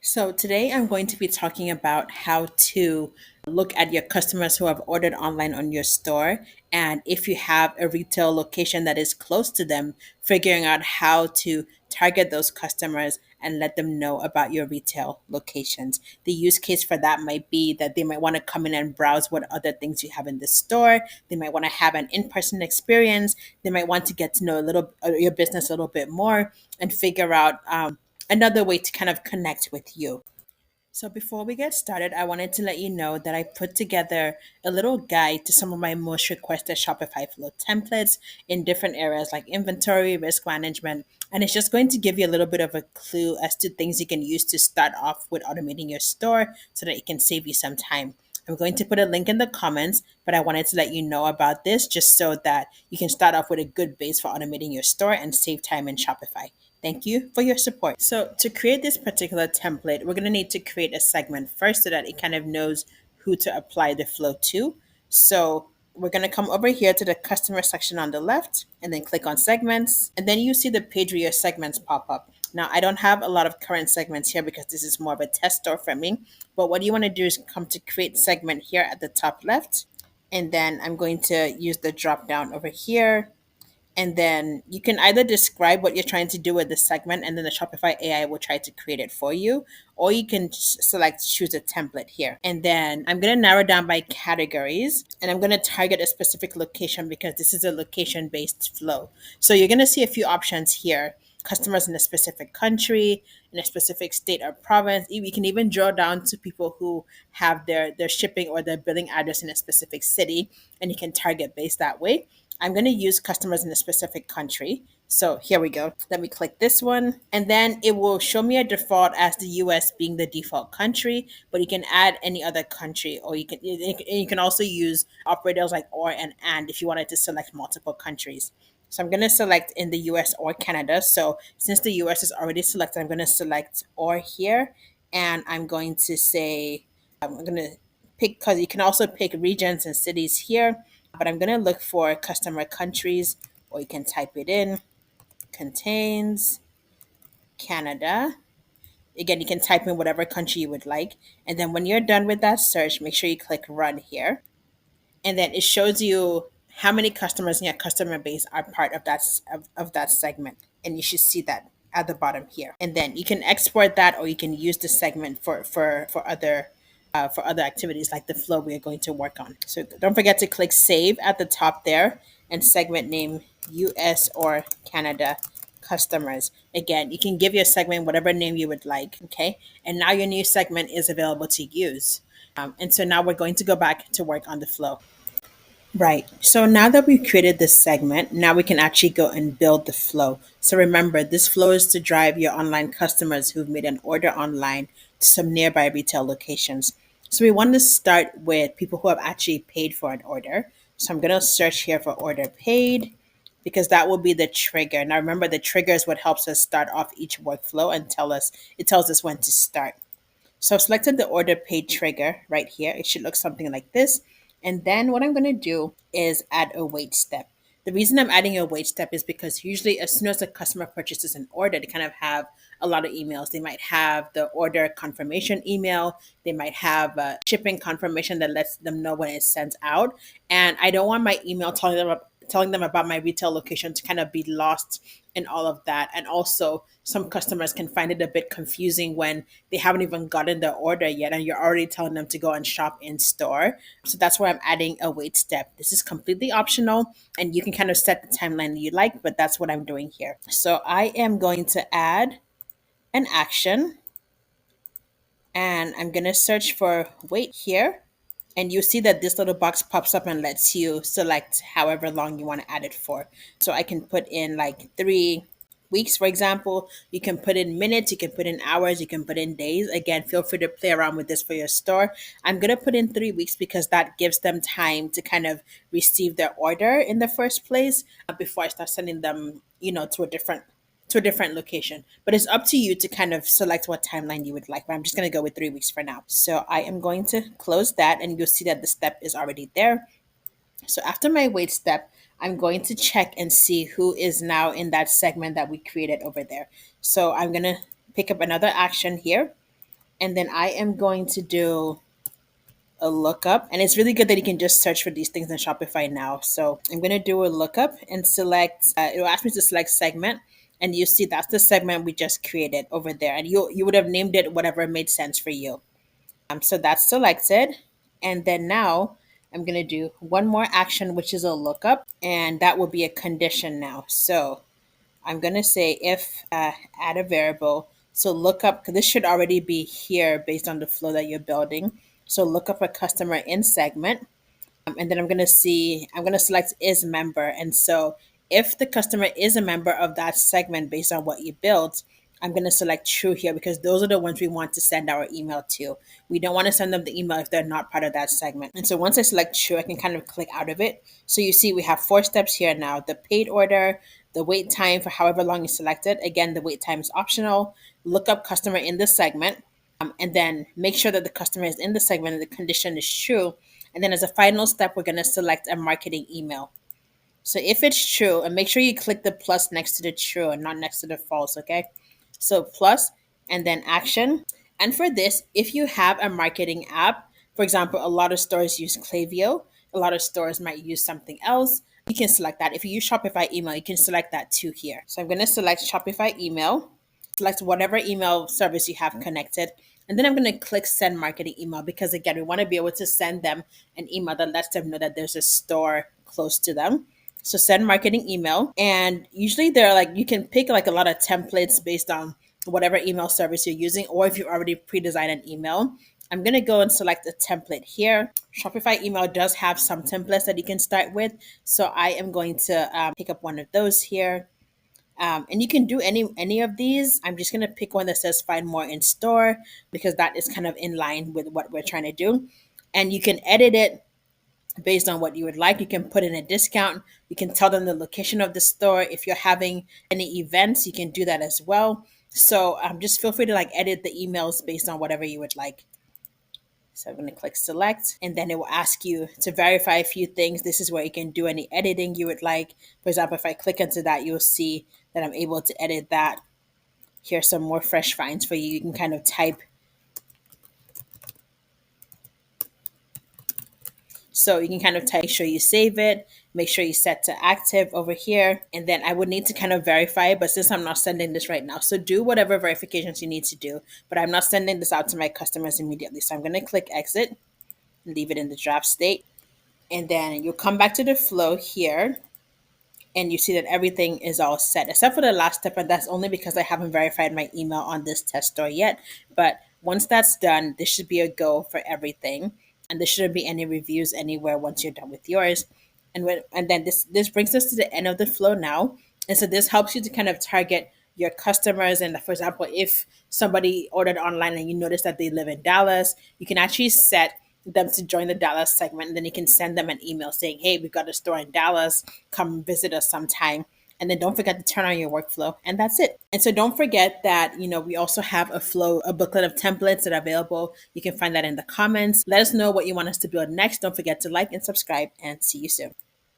So, today I'm going to be talking about how to look at your customers who have ordered online on your store. And if you have a retail location that is close to them, figuring out how to target those customers and let them know about your retail locations. The use case for that might be that they might want to come in and browse what other things you have in the store. They might want to have an in person experience. They might want to get to know a little your business a little bit more and figure out another way to kind of connect with you. So before we get started, I wanted to let you know that I put together a little guide to some of my most requested Shopify Flow templates in different areas like inventory, risk management, and it's just going to give you a little bit of a clue as to things you can use to start off with automating your store so that it can save you some time. I'm going to put a link in the comments, but I wanted to let you know about this just so that you can start off with a good base for automating your store and save time in Shopify. Thank you for your support. So to create this particular template, we're going to need to create a segment first so that it kind of knows who to apply the flow to. So we're going to come over here to the customer section on the left and then click on segments. And then you see the page where your segments pop up. Now, I don't have a lot of current segments here because this is more of a test store for me. But what you want to do is come to create segment here at the top left. And then I'm going to use the drop down over here, and then you can either describe what you're trying to do with the segment, and then the Shopify AI will try to create it for you. Or you can select choose a template here. And then I'm going to narrow down by categories, and I'm going to target a specific location because this is a location based flow. So you're going to see a few options here: customers in a specific country, in a specific state or province. You can even draw down to people who have their shipping or their billing address in a specific city, and you can target based that way. I'm going to use customers in a specific country. So here we go. Let me click this one. And then it will show me a default as the US being the default country, but you can add any other country, or you can also use operators like or and if you wanted to select multiple countries. So I'm going to select in the US or Canada. So since the US is already selected, I'm going to select or here. And I'm going to say, I'm going to pick, because you can also pick regions and cities here, but I'm going to look for customer countries, or you can type it in contains Canada. Again, you can type in whatever country you would like. And then when you're done with that search, make sure you click run here. And then it shows you how many customers in your customer base are part of that segment. And you should see that at the bottom here. And then you can export that, or you can use the segment for other activities like the flow we are going to work on. So don't forget to click save at the top there and segment name US or Canada customers. Again, you can give your segment whatever name you would like. Okay. And now your new segment is available to use. And so now we're going to go back to work on the flow. Right. So now that we've created this segment, now we can actually go and build the flow. So remember, this flow is to drive your online customers who've made an order online to some nearby retail locations. So we want to start with people who have actually paid for an order. So I'm going to search here for order paid because that will be the trigger. Now remember, the trigger is what helps us start off each workflow and it tells us when to start. So I've selected the order paid trigger right here. It should look something like this. And then what I'm going to do is add a wait step. The reason I'm adding a wait step is because usually as soon as a customer purchases an order, they kind of have a lot of emails. They might have the order confirmation email. They might have a shipping confirmation that lets them know when it's sent out. And I don't want my email telling them about my retail location to kind of be lost in all of that. And also, some customers can find it a bit confusing when they haven't even gotten their order yet and you're already telling them to go and shop in store. So that's why I'm adding a wait step. This is completely optional and you can kind of set the timeline you like, but that's what I'm doing here. So I am going to add an action, and I'm going to search for wait here. And you see that this little box pops up and lets you select however long you want to add it for. So I can put in like 3 weeks, for example. You can put in minutes, you can put in hours, you can put in days. Again, feel free to play around with this for your store. I'm going to put in 3 weeks because that gives them time to kind of receive their order in the first place before I start sending them, to a different location. But it's up to you to kind of select what timeline you would like. But I'm just going to go with 3 weeks for now. So I am going to close that and you'll see that the step is already there. So after my wait step, I'm going to check and see who is now in that segment that we created over there. So I'm going to pick up another action here. And then I am going to do a lookup. And it's really good that you can just search for these things in Shopify now. So I'm going to do a lookup and select, it'll ask me to select segment. And you see that's the segment we just created over there. And you would have named it whatever made sense for you. So that's selected. And then now I'm going to do one more action, which is a lookup. And that will be a condition now. So I'm going to say if add a variable. So look up, because this should already be here based on the flow that you're building. So look up a customer in segment. And then I'm going to select is member. And so if the customer is a member of that segment based on what you built, I'm going to select true here because those are the ones we want to send our email to. We don't want to send them the email if they're not part of that segment. And so once I select true, I can kind of click out of it. So you see we have 4 steps here now: the paid order, the wait time for however long you selected. Again, the wait time is optional. Look up customer in the segment, and then make sure that the customer is in the segment and the condition is true. And then as a final step, we're going to select a marketing email. So if it's true, and make sure you click the plus next to the true and not next to the false, okay? So plus, and then action. And for this, if you have a marketing app, for example, a lot of stores use Klaviyo, a lot of stores might use something else. You can select that. If you use Shopify email, you can select that too here. So I'm going to select Shopify email, select whatever email service you have connected. And then I'm going to click send marketing email because again, we want to be able to send them an email that lets them know that there's a store close to them. So send marketing email. And usually they're like, you can pick like a lot of templates based on whatever email service you're using, or if you already pre-designed an email. I'm going to go and select a template here. Shopify email does have some templates that you can start with. So I am going to pick up one of those here. And you can do any of these. I'm just going to pick one that says find more in store because that is kind of in line with what we're trying to do. And you can edit it based on what you would like. You can put in a discount. You can tell them the location of the store. If you're having any events, you can do that as well. So just feel free to like edit the emails based on whatever you would like. So I'm going to click select, and then it will ask you to verify a few things. This is where you can do any editing you would like. For example, if I click into that, you'll see that I'm able to edit that. Here's some more fresh finds for you. You can kind of type. So you can kind of type, make sure you save it, make sure you set to active over here. And then I would need to kind of verify it, but since I'm not sending this right now, so do whatever verifications you need to do, but I'm not sending this out to my customers immediately. So I'm going to click exit and leave it in the draft state. And then you'll come back to the flow here and you see that everything is all set except for the last step, and that's only because I haven't verified my email on this test store yet. But once that's done, this should be a go for everything, and there shouldn't be any reviews anywhere once you're done with yours. And then this brings us to the end of the flow now, and so this helps you to kind of target your customers. And for example, if somebody ordered online and you notice that they live in Dallas, you can actually set them to join the Dallas segment, and then you can send them an email saying, hey, we've got a store in Dallas, come visit us sometime. And then don't forget to turn on your workflow, and that's it. And so don't forget that, we also have a booklet of templates that are available. You can find that in the comments. Let us know what you want us to build next. Don't forget to like and subscribe, and see you soon.